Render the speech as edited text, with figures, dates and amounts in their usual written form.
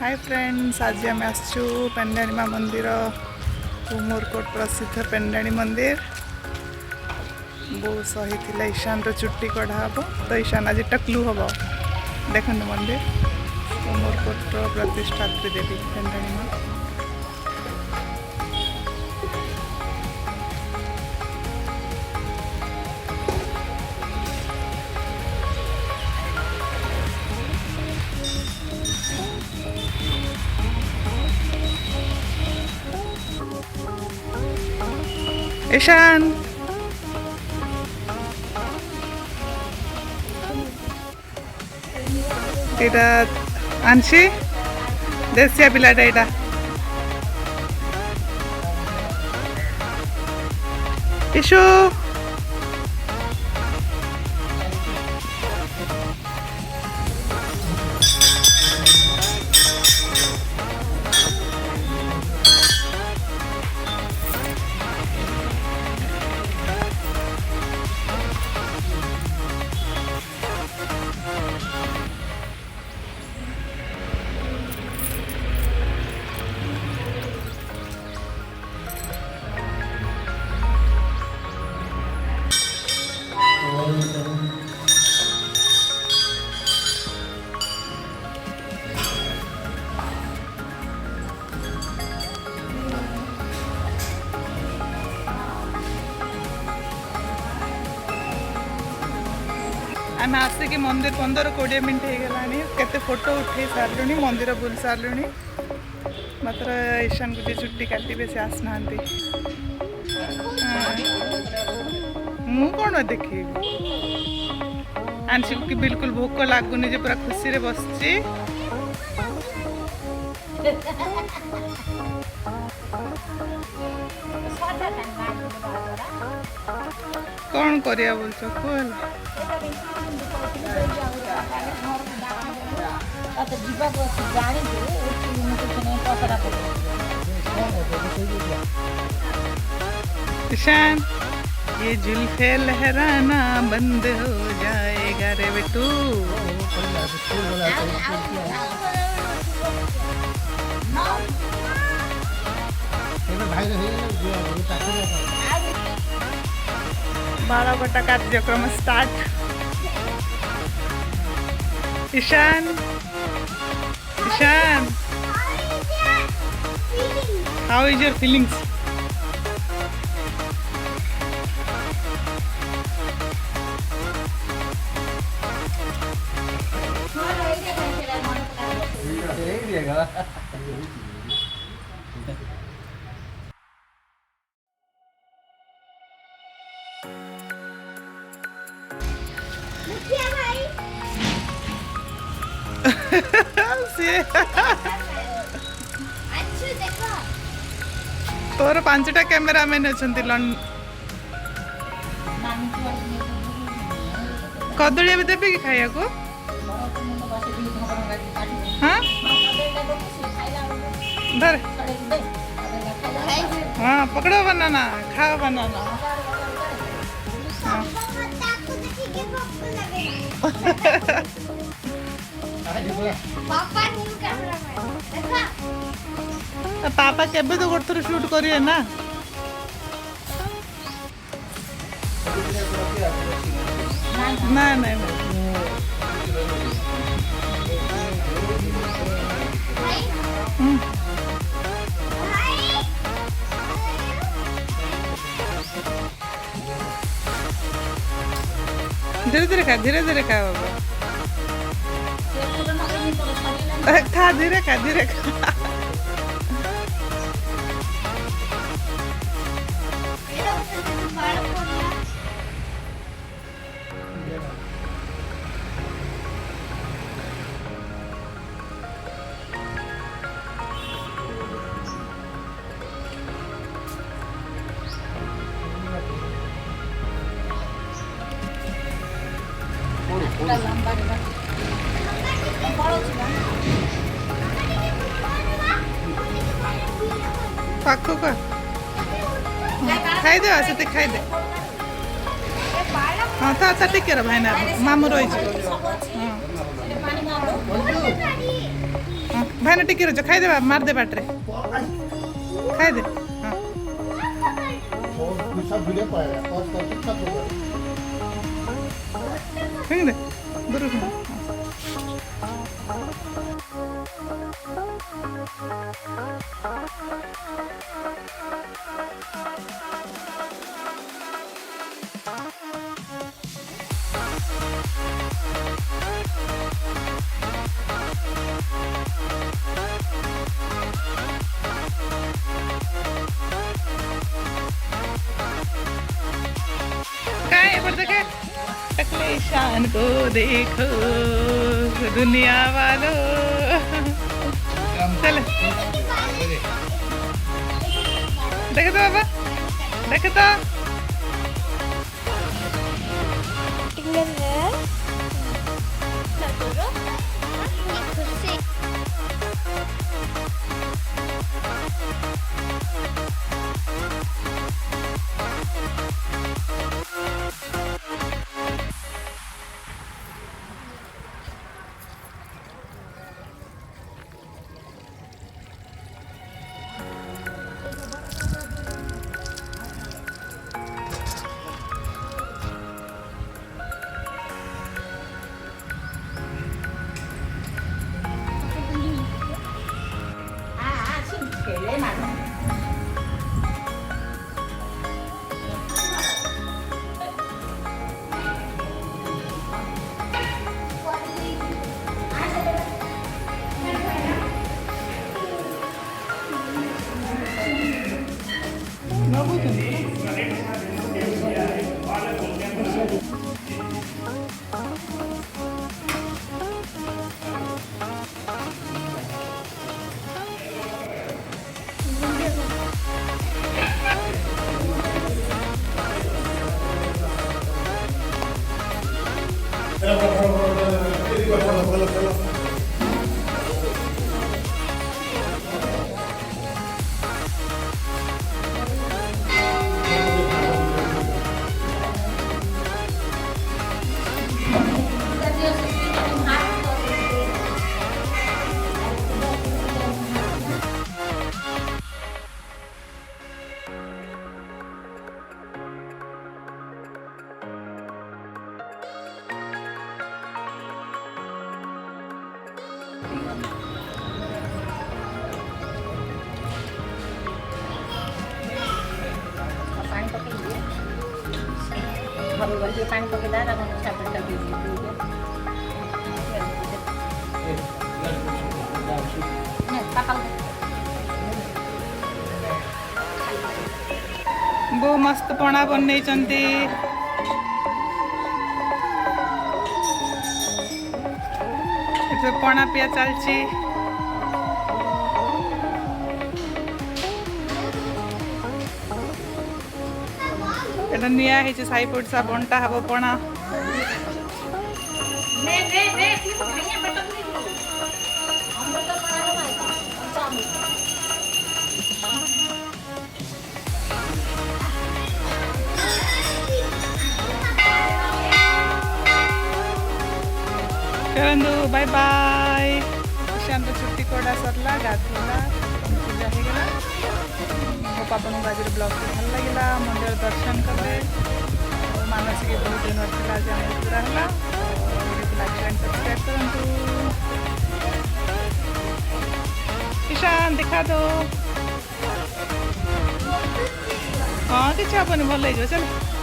Hi friends, आज आम आसु पेंडाणी माँ मंदिर उमरकोट प्रसिद्ध पेंडाणी मंदिर। बो सही थिला ईशान रो चुट्टी कढ़ा हम तो ईशान आज टकलू हम देखते मंदिर उमरकोट प्रतिष्ठात्री देवी पेंडाणी माँ। ईशान এটা আনছি দেশিয়া পিলাটা এটা ইসু आम आसिक मंदिर 15-20 मिनट हो गलानी केते फोटो उठे सारे मंदिर बुल सारे मात्र ईशान को चुट्टी काटे से आसना मु कौन देखी आंशी की बिल्कुल भोक लगुनि जो पूरा खुशी रे बसची कौन करिया बोलछ कोल ईशान ये जुल्फे लहराना बंद हो जाएगा रे बेटू। बारह कार्यक्रम start. Ishan Ishan how is your feelings? तोर 5टा कैमरामैन अच्छा कदली भी देवी कि खाया को हाँ धर हाँ पकड़ो बनाना खाओ बनाना हाँ। पापा केबे तो गोटे शूट करिए ना ना नहीं धीरे धीरे खा बाबा खा धीरे खा पाखो का खाई दे आसे खाई दे हाँ था टिके रे भाई ना मामू रही भाई टिके रह खाईदे मार दे बाटे खाईदे हाँ फेंक दे दूर देखे टकले ईशान को देखो दुनिया वालों चल देखे तो बाबा देखे तो पानी पकेदा र छापेर बो मस्त पणा बनई पणा पिया चलची एटा निया है साई पड़सा बंटा हब पणा चलू बाय बाय ईशान छुट्टी कोड़ा सरला गाधला पूजा हो गला पापा आज ब्लॉग भल लगे मंदिर दर्शन कले मानसिक बहुत दिन आज पूरा है लाइक एंड सब्सक्राइब करूँ ईशान दिखा दो हाँ किसी हेनी भल चल